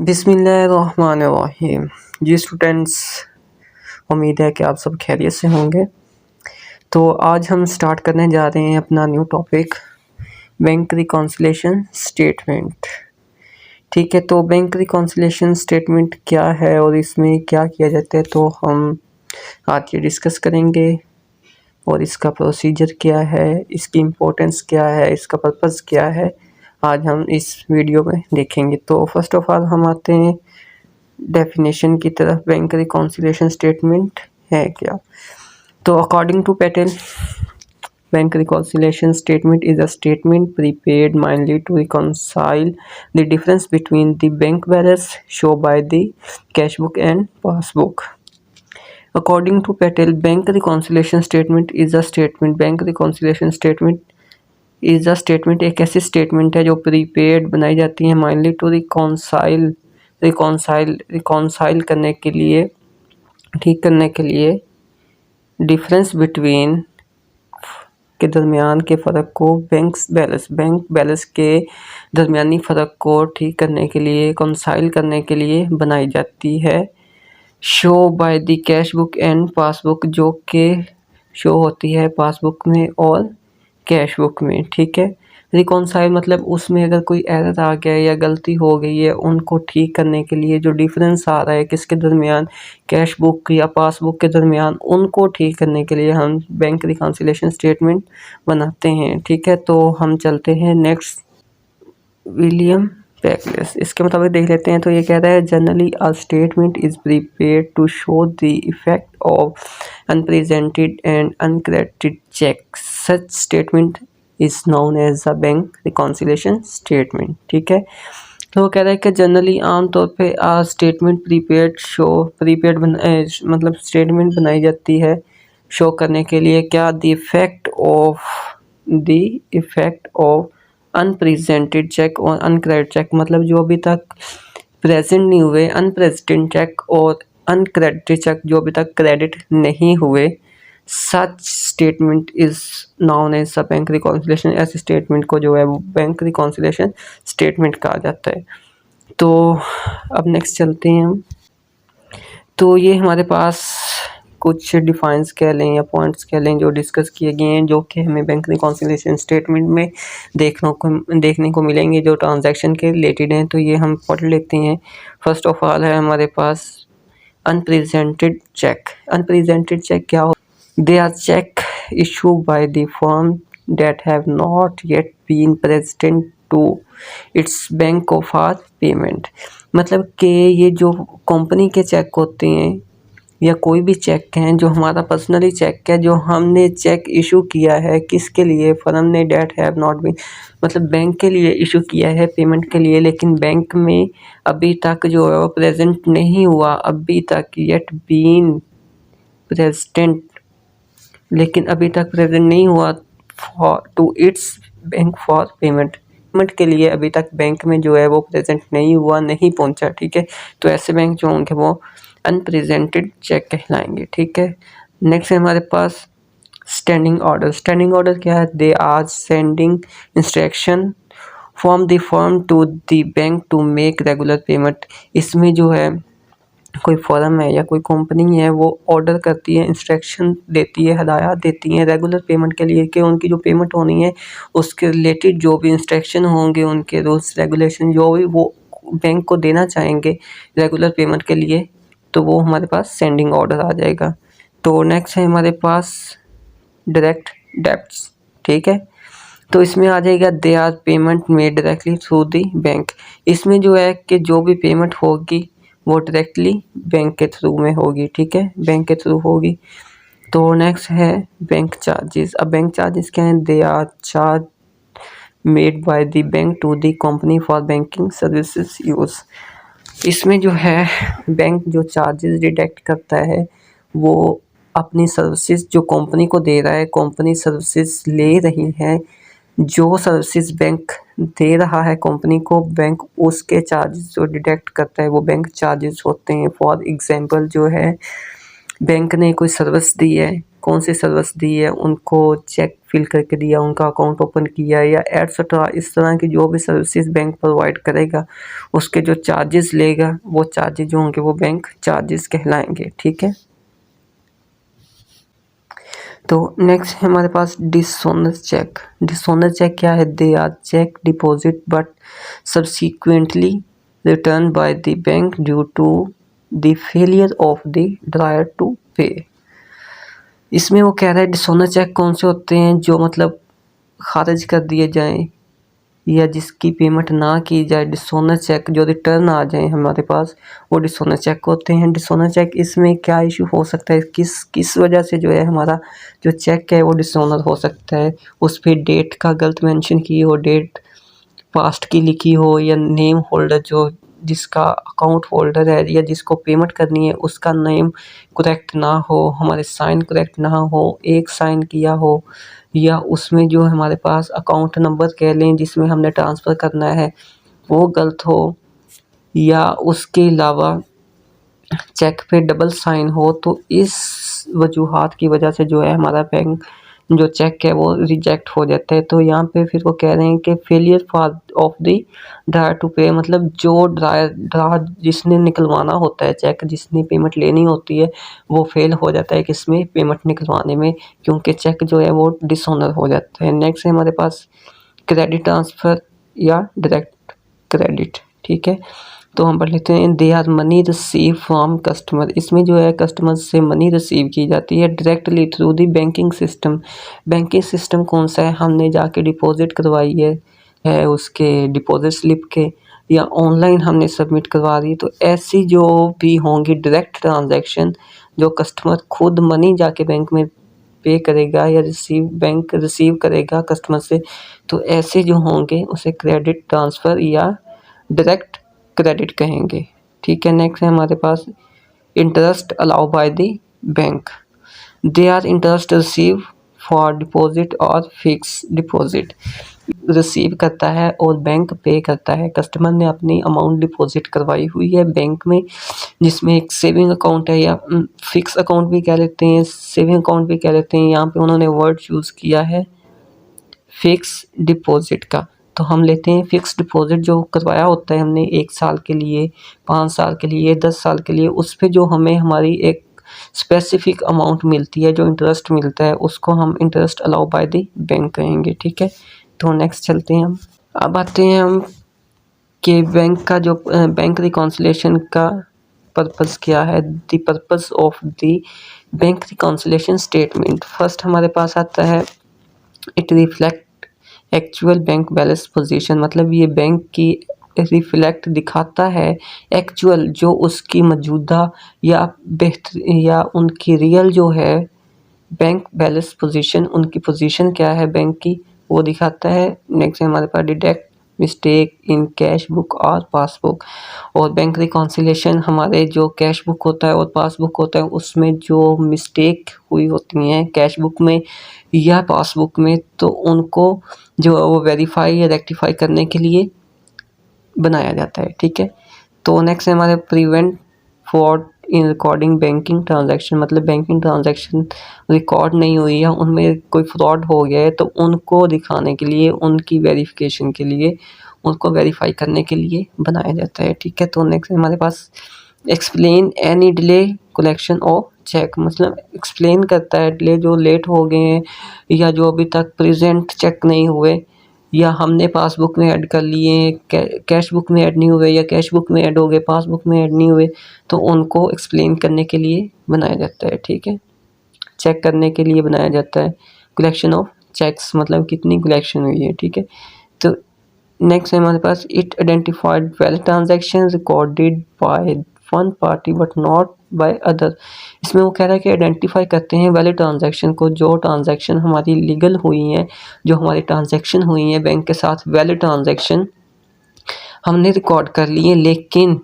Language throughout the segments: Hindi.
बिस्मिल्लाहिर्रहमानिर्रहीम। जी स्टूडेंट्स, उम्मीद है कि आप सब खैरियत से होंगे। तो आज हम स्टार्ट करने जा रहे हैं अपना new topic, bank reconciliation statement. ठीक है, तो बैंक रिकॉन्सिलेशन स्टेटमेंट क्या है और इसमें क्या किया जाता है, तो हम आज ये डिस्कस करेंगे। और इसका प्रोसीजर क्या है, इसकी इम्पोर्टेंस क्या है, इसका पर्पज़ क्या है, आज हम इस वीडियो में देखेंगे। तो फर्स्ट ऑफ ऑल हम आते हैं डेफिनेशन की तरफ। बैंक रिकॉन्सिलेशन स्टेटमेंट है क्या? तो according to Patel, bank reconciliation statement is a statement prepared mainly to reconcile the difference between the bank balance shown by the cash book and passbook. According to Patel, bank reconciliation statement is a statement. Bank reconciliation statement is a statement एक ऐसी स्टेटमेंट है जो प्रीपेड बनाई जाती है mainly to रिकॉन्साइल करने के लिए, ठीक करने के लिए डिफरेंस बिटवीन के दरमियान के फ़र्क को, बैंक बैलेंस के दरमियानी फ़र्क को ठीक करने के लिए, रिकॉन्साइल करने के लिए बनाई जाती है। Show by the cash book and passbook, जो कि शो होती है पासबुक में और कैश बुक में। ठीक है, रिकॉन्साइल मतलब उसमें अगर कोई एरर आ गया या गलती हो गई है, उनको ठीक करने के लिए जो डिफरेंस आ रहा है किसके दरमियान, कैश बुक या पासबुक के दरमियान, उनको ठीक करने के लिए हम बैंक रिकॉन्सिलेशन स्टेटमेंट बनाते हैं। ठीक है, तो हम चलते हैं नेक्स्ट, विलियम बैकलेस, इसके मुताबिक देख लेते हैं। तो ये कह रहा है generally a statement is prepared to show the effect of unpresented and uncredited cheque. Such statement is known as a bank reconciliation statement. ठीक है, तो वो कह रहा है कि जनरली आमतौर पे स्टेटमेंट प्रीपेड मतलब स्टेटमेंट बनाई जाती है शो करने के लिए क्या, the effect of unpresented cheque और अनक्रेडिटेड चेक, मतलब जो अभी तक प्रेजेंट नहीं हुए अनप्रेजेंटेड चेक और अनक्रेडिटेड चेक जो अभी तक क्रेडिट नहीं हुए। Such statement is known as a bank reconciliation, ऐसे स्टेटमेंट को जो है वो बैंक रिकॉन्सिलेशन स्टेटमेंट कहा जाता है। तो अब नेक्स्ट चलते हैं हम। तो ये हमारे पास कुछ डिफाइंस कह लें या पॉइंट्स कह लें जो डिस्कस किए गए हैं, जो कि हमें बैंक रिकॉन्सिलेशन स्टेटमेंट में देखने को मिलेंगे, जो ट्रांजैक्शन के रिलेटेड हैं। तो ये हम पढ़ लेते हैं। फर्स्ट ऑफ ऑल है हमारे पास अनप्रेजेंटेड चेक। अनप्रेजेंटेड चेक क्या हो? They are cheque issue by the firm that have not yet been present to its bank for payment. मतलब कि ये जो कंपनी के चेक होते हैं या कोई भी चेक हैं, जो हमारा पर्सनली चेक है, जो हमने चेक इशू किया है किसके लिए, फर्म ने डेट हैव नॉट बीन, मतलब बैंक के लिए इशू किया है पेमेंट के लिए, लेकिन बैंक में अभी तक जो है वो प्रेजेंट नहीं हुआ, अभी तक येट बीन प्रेजेंट, लेकिन अभी तक प्रेजेंट नहीं हुआ to its bank for payment के लिए अभी तक बैंक में जो है वो प्रेजेंट नहीं हुआ, नहीं पहुंचा। ठीक है, तो ऐसे बैंक जो होंगे वो अनप्रेजेंटेड चेक कहलाएंगे। ठीक है, नेक्स्ट है हमारे पास स्टैंडिंग ऑर्डर। स्टैंडिंग ऑर्डर क्या है? They are sending instruction from the firm to the bank to make regular payment. इसमें जो है कोई फर्म है या कोई कंपनी है, वो ऑर्डर करती है, इंस्ट्रक्शन देती है, हदायत देती है रेगुलर पेमेंट के लिए, कि उनकी जो पेमेंट होनी है उसके रिलेटेड जो भी इंस्ट्रक्शन होंगे, उनके रूल्स रेगुलेशन जो भी वो बैंक को देना चाहेंगे रेगुलर पेमेंट के लिए, तो वो हमारे पास सेंडिंग ऑर्डर आ जाएगा। तो नेक्स्ट है हमारे पास डायरेक्ट डेब्ट्स। ठीक है, तो इसमें आ जाएगा they are payment made directly through the bank. इसमें जो है कि जो भी पेमेंट होगी वो डायरेक्टली बैंक के थ्रू में होगी। ठीक है, बैंक के थ्रू होगी। तो नेक्स्ट है बैंक चार्जेस। अब बैंक चार्जेस क्या हैं? They are charge made by the bank to the company for banking services use. इसमें जो है बैंक जो चार्जेस डिडक्ट करता है वो अपनी सर्विसेज जो कंपनी को दे रहा है, कंपनी सर्विसेज ले रही है, जो सर्विसेज बैंक दे रहा है कंपनी को, बैंक उसके चार्जेस जो डिडक्ट करता है वो बैंक चार्जेस होते हैं। फॉर एग्जांपल जो है बैंक ने कोई सर्विस दी है, कौन सी सर्विस दी है, उनको चेक फिल करके दिया, उनका अकाउंट ओपन किया या एटसेट्रा, इस तरह की जो भी सर्विसेज बैंक प्रोवाइड करेगा उसके जो चार्जेस लेगा वो चार्जेस जो होंगे वो बैंक चार्जेस कहलाएंगे। ठीक है, तो नेक्स्ट है हमारे पास डिसऑनेस्ट चेक। डिसऑनेस्ट चेक क्या है? They are cheque deposit but subsequently return by the bank due to the failure of the drawer to pay. इसमें वो कह रहा है डिसऑनेस्ट चेक कौन से होते हैं? जो मतलब खारिज कर दिए जाएं या जिसकी पेमेंट ना की जाए, डिसऑनेस्ट चेक जो रिटर्न आ जाए हमारे पास, वो डिसऑनेस्ट चेक होते हैं। डिसऑनेस्ट चेक इसमें क्या इशू हो सकता है, किस वजह से जो है हमारा जो चेक है वो डिसऑनर हो सकता है? उस पर डेट का गलत मेंशन की हो, डेट पास्ट की लिखी हो, या नेम होल्डर जो जिसका अकाउंट होल्डर है या जिसको पेमेंट करनी है उसका नेम करेक्ट ना हो, हमारे साइन करेक्ट ना हो, एक साइन किया हो, या उसमें जो हमारे पास अकाउंट नंबर कह लें जिसमें हमने ट्रांसफ़र करना है वो गलत हो, या उसके अलावा चेक पे डबल साइन हो। तो इस वजूहात की वजह से जो है हमारा बैंक जो चेक है वो रिजेक्ट हो जाता है। तो यहाँ पे फिर वो कह रहे हैं कि failure for of the drawer to pay, मतलब जो ड्रायर जिसने निकलवाना होता है चेक, जिसने पेमेंट लेनी होती है, वो फेल हो जाता है किसमें? पेमेंट निकलवाने में, क्योंकि चेक जो है वो डिसऑनर हो जाता है। नेक्स्ट है हमारे पास क्रेडिट ट्रांसफ़र या डायरेक्ट क्रेडिट। ठीक है, तो हम पढ़ लेते हैं they are money receive from customer. इसमें जो है कस्टमर से मनी रिसीव की जाती है directly through the banking system. Banking system कौन सा है? हमने जाके डिपॉजिट करवाई है उसके डिपॉजिट स्लिप के, या ऑनलाइन हमने सबमिट करवा दी। तो ऐसी जो भी होंगी डायरेक्ट ट्रांजैक्शन जो कस्टमर खुद मनी जाके बैंक में पे करेगा या बैंक रिसीव करेगा कस्टमर से, तो ऐसे जो होंगे उसे क्रेडिट ट्रांसफ़र या डायरेक्ट क्रेडिट कहेंगे। ठीक है, नेक्स्ट है हमारे पास interest allow by the bank. They are interest receive for deposit और फिक्स डिपॉजिट। रिसीव करता है और बैंक पे करता है। कस्टमर ने अपनी अमाउंट डिपॉजिट करवाई हुई है बैंक में, जिसमें एक सेविंग अकाउंट है या फिक्स अकाउंट भी कह लेते हैं, सेविंग अकाउंट भी कह लेते हैं। यहाँ पे उन्होंने वर्ड चूज़ किया है फिक्स डिपॉजिट का। तो हम लेते हैं फिक्स डिपॉजिट जो करवाया होता है हमने 1 साल के लिए, 5 साल के लिए, 10 साल के लिए, उस पे जो हमें हमारी एक स्पेसिफिक अमाउंट मिलती है, जो इंटरेस्ट मिलता है, उसको हम interest allow by the bank कहेंगे। ठीक है, तो नेक्स्ट चलते हैं हम। अब आते हैं हम कि बैंक का जो बैंक रिकॉन्सिलिएशन का पर्पस क्या है। The purpose of the bank reconciliation statement. First हमारे पास आता है it reflect actual bank balance position, मतलब ये बैंक की रिफ्लेक्ट दिखाता है एक्चुअल जो उसकी मौजूदा या बेहतर या उनकी रियल जो है बैंक बैलेंस पोजीशन, उनकी पोजीशन क्या है बैंक की, वो दिखाता है। नेक्स्ट है हमारे पास detect mistake in cash book और पासबुक। और बैंक रिकॉन्सिलिएशन हमारे जो कैश बुक होता है और पासबुक होता है उसमें जो मिस्टेक हुई होती हैं कैश बुक में या पासबुक में, तो उनको जो वो वेरीफाई या रेक्टिफाई करने के लिए बनाया जाता है। ठीक है, तो नेक्स्ट है हमारे prevent fraud in recording banking transaction, मतलब बैंकिंग ट्रांजैक्शन रिकॉर्ड नहीं हुई है, उनमें कोई फ्रॉड हो गया है, तो उनको दिखाने के लिए, उनकी वेरिफिकेशन के लिए, उनको वेरीफाई करने के लिए बनाया जाता है। ठीक है, तो नेक्स्ट हमारे पास explain any delay collection of cheque, मतलब एक्सप्लेन करता है डिले जो लेट हो गए हैं या जो अभी तक प्रेजेंट चेक नहीं हुए या हमने पासबुक में ऐड कर लिए, कैश बुक में ऐड नहीं हुए या कैश बुक में ऐड हो गए, पासबुक में ऐड नहीं हुए, तो उनको एक्सप्लेन करने के लिए बनाया जाता है। ठीक है, चेक करने के लिए बनाया जाता है। कलेक्शन ऑफ चेक्स मतलब कितनी कलेक्शन हुई है। ठीक है, तो नेक्स्ट है हमारे पास it identified valid transaction recorded by one party but not by other. इसमें वो कह रहा है कि आइडेंटिफाई करते हैं वैलिड ट्रांजैक्शन को, जो ट्रांजैक्शन हमारी लीगल हुई हैं, जो हमारी ट्रांजैक्शन हुई हैं बैंक के साथ, वैलिड ट्रांजैक्शन हमने रिकॉर्ड कर लिए, लेकिन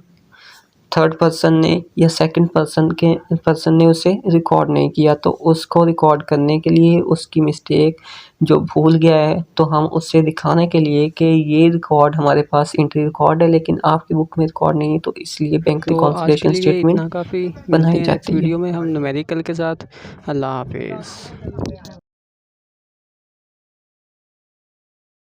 थर्ड पर्सन ने या सेकंड पर्सन ने उसे रिकॉर्ड नहीं किया, तो उसको रिकॉर्ड करने के लिए उसकी मिस्टेक जो भूल गया है, तो हम उससे दिखाने के लिए कि ये रिकॉर्ड हमारे पास एंट्री रिकॉर्ड है लेकिन आपकी बुक में रिकॉर्ड नहीं है, तो इसलिए बैंक तो आज के रिकॉन्सिलिएशन लिए स्टेटमेंट इतना काफ़ी, मिलते बनाई हैं नेक्स्ट जाती है। वीडियो में हम न्यूमेरिकल के साथ। अल्लाह हाफिज़।